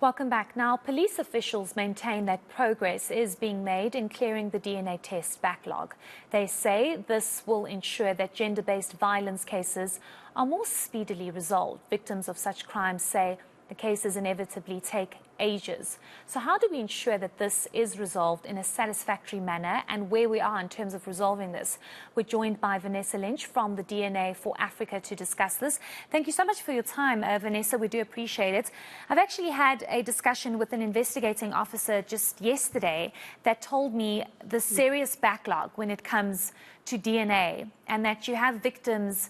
Welcome back. Now, police officials maintain that progress is being made in clearing the DNA test backlog. They say this will ensure that gender-based violence cases are more speedily resolved. Victims of such crimes say the cases inevitably take ages. So how do we ensure that this is resolved in a satisfactory manner and where we are in terms of resolving this? We're joined by Vanessa Lynch from the DNA for Africa to discuss this. Thank you so much for your time, Vanessa. We do appreciate it. I've actually had a discussion with an investigating officer just yesterday that told me the serious backlog when it comes to DNA, and that you have victims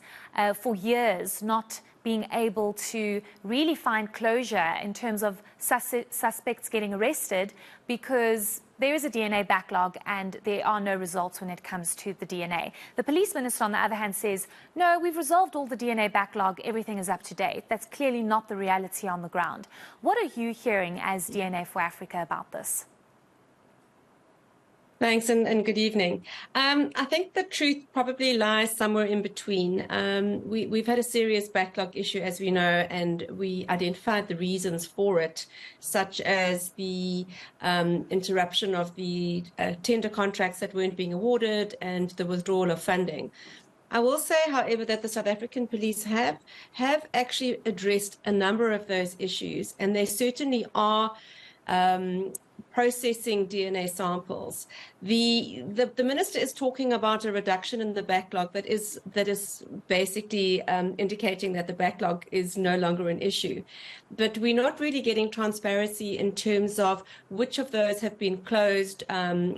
for years not being able to really find closure in terms of suspects getting arrested because there is a DNA backlog and there are no results when it comes to the DNA. The police minister, on the other hand, says, no, we've resolved all the DNA backlog, everything is up to date. That's clearly not the reality on the ground. What are you hearing as DNA for Africa about this? Thanks and good evening. I think the truth probably lies somewhere in between. We've had a serious backlog issue, as we know, and we identified the reasons for it, such as the interruption of the tender contracts that weren't being awarded and the withdrawal of funding. I will say, however, that the South African police have actually addressed a number of those issues, and they certainly are processing DNA samples. The minister is talking about a reduction in the backlog that is basically indicating that the backlog is no longer an issue. But we're not really getting transparency in terms of which of those have been closed,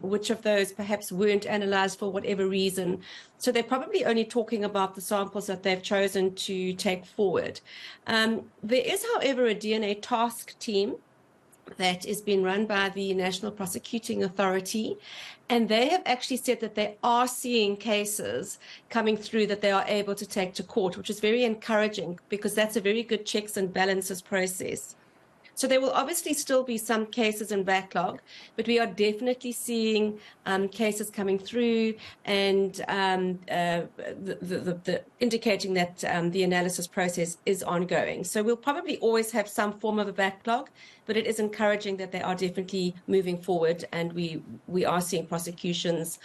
which of those perhaps weren't analyzed for whatever reason. So they're probably only talking about the samples that they've chosen to take forward. There is, however, a DNA task team that is being run by the National Prosecuting Authority, and they have actually said that they are seeing cases coming through that they are able to take to court, which is very encouraging because that's a very good checks and balances process. So there will obviously still be some cases in backlog, but we are definitely seeing cases coming through and indicating that the analysis process is ongoing. So we'll probably always have some form of a backlog, but it is encouraging that they are definitely moving forward, and we are seeing prosecutions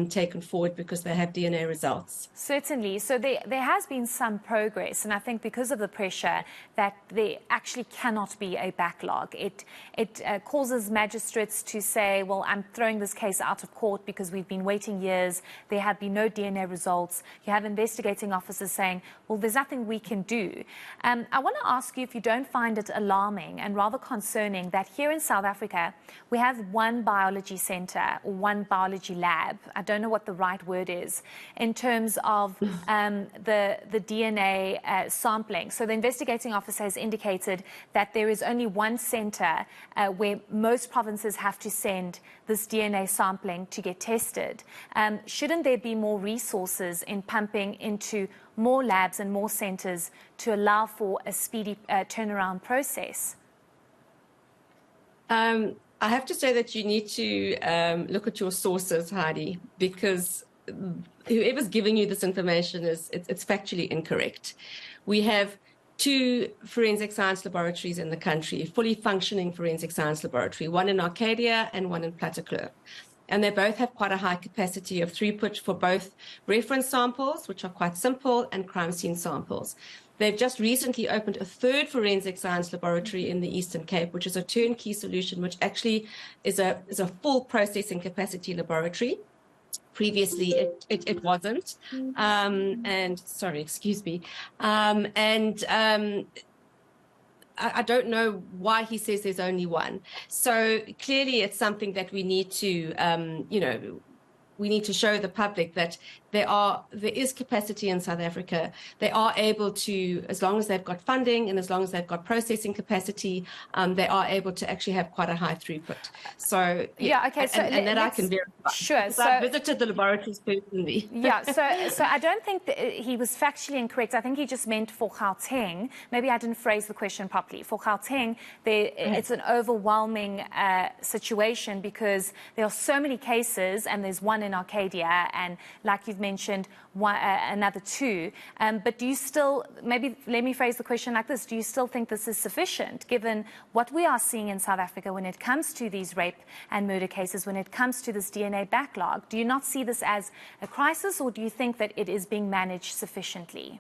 taken forward because they have DNA results. Certainly. So there has been some progress, and I think because of the pressure that there actually cannot be a backlog. It causes magistrates to say, well, I'm throwing this case out of court because we've been waiting years. There have been no DNA results. You have investigating officers saying, well, there's nothing we can do. I want to ask you if you don't find it alarming and rather concerning that here in South Africa, we have one biology center or one biology lab. I don't know what the right word is in terms of the DNA sampling. So the investigating officer has indicated that there is only one center where most provinces have to send this DNA sampling to get tested. Shouldn't there be more resources in pumping into more labs and more centers to allow for a speedy turnaround process? I have to say that you need to look at your sources, Heidi, because whoever's giving you this information it's factually incorrect. We have 2 forensic science laboratories in the country, fully functioning forensic science laboratory, one in Arcadia and one in Plattekloof. And they both have quite a high capacity of throughput for both reference samples, which are quite simple, and crime scene samples. They've just recently opened a 3rd forensic science laboratory in the Eastern Cape, which is a turnkey solution, which actually is a full processing capacity laboratory. Previously, it wasn't. And sorry, excuse me. I don't know why he says there's only one. So clearly it's something that we need to, we need to show the public that there is capacity in South Africa. They are able to, as long as they've got funding and as long as they've got processing capacity, they are able to actually have quite a high throughput. So yeah, okay. So and that I can verify. Sure. So I visited the laboratories personally. Yeah. So I don't think that he was factually incorrect. I think he just meant for Gauteng. Maybe I didn't phrase the question properly. For Gauteng, it's an overwhelming situation because there are so many cases, and there's one in Arcadia, and like you've you've mentioned another 2. But do you still, maybe let me phrase the question like this, do you still think this is sufficient, given what we are seeing in South Africa when it comes to these rape and murder cases, when it comes to this DNA backlog? Do you not see this as a crisis, or do you think that it is being managed sufficiently?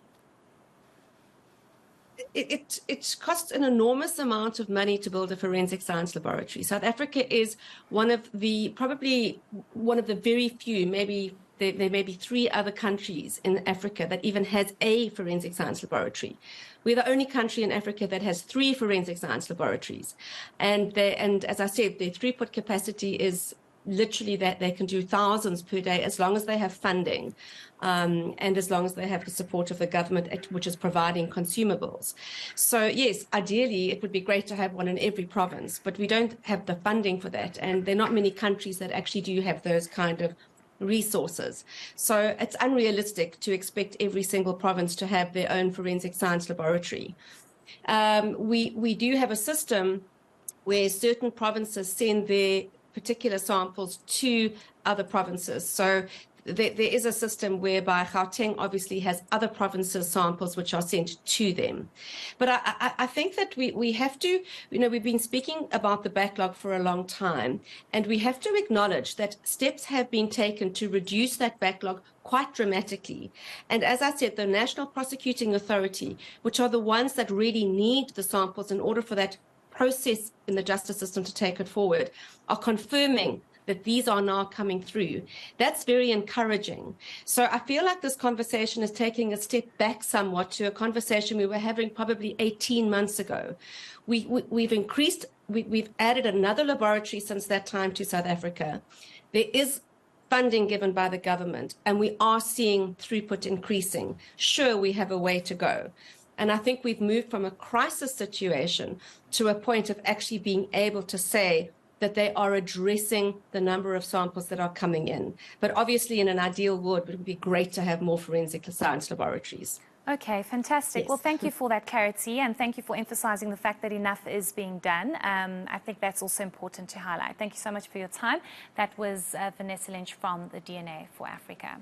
It costs an enormous amount of money to build a forensic science laboratory. South Africa is probably one of the very few, maybe there may be 3 other countries in Africa that even has a forensic science laboratory. We're the only country in Africa that has 3 forensic science laboratories. And as I said, their throughput capacity is literally that they can do thousands per day as long as they have funding, and as long as they have the support of the government, which is providing consumables. So yes, ideally it would be great to have one in every province, but we don't have the funding for that, and there are not many countries that actually do have those kind of resources. So it's unrealistic to expect every single province to have their own forensic science laboratory. We do have a system where certain provinces send their particular samples to other provinces. So there is a system whereby Gauteng obviously has other provinces' samples which are sent to them. But I think that we have to, we've been speaking about the backlog for a long time, and we have to acknowledge that steps have been taken to reduce that backlog quite dramatically. And as I said, the National Prosecuting Authority, which are the ones that really need the samples in order for that process in the justice system to take it forward, are confirming that these are now coming through. That's very encouraging. So I feel like this conversation is taking a step back somewhat to a conversation we were having probably 18 months ago. We've added another laboratory since that time to South Africa. There is funding given by the government, and we are seeing throughput increasing. Sure, we have a way to go. And I think we've moved from a crisis situation to a point of actually being able to say that they are addressing the number of samples that are coming in. But obviously, in an ideal world, it would be great to have more forensic science laboratories. Okay, fantastic. Yes. Well, thank you for that clarity, and thank you for emphasizing the fact that enough is being done. I think that's also important to highlight. Thank you so much for your time. That was Vanessa Lynch from the DNA for Africa.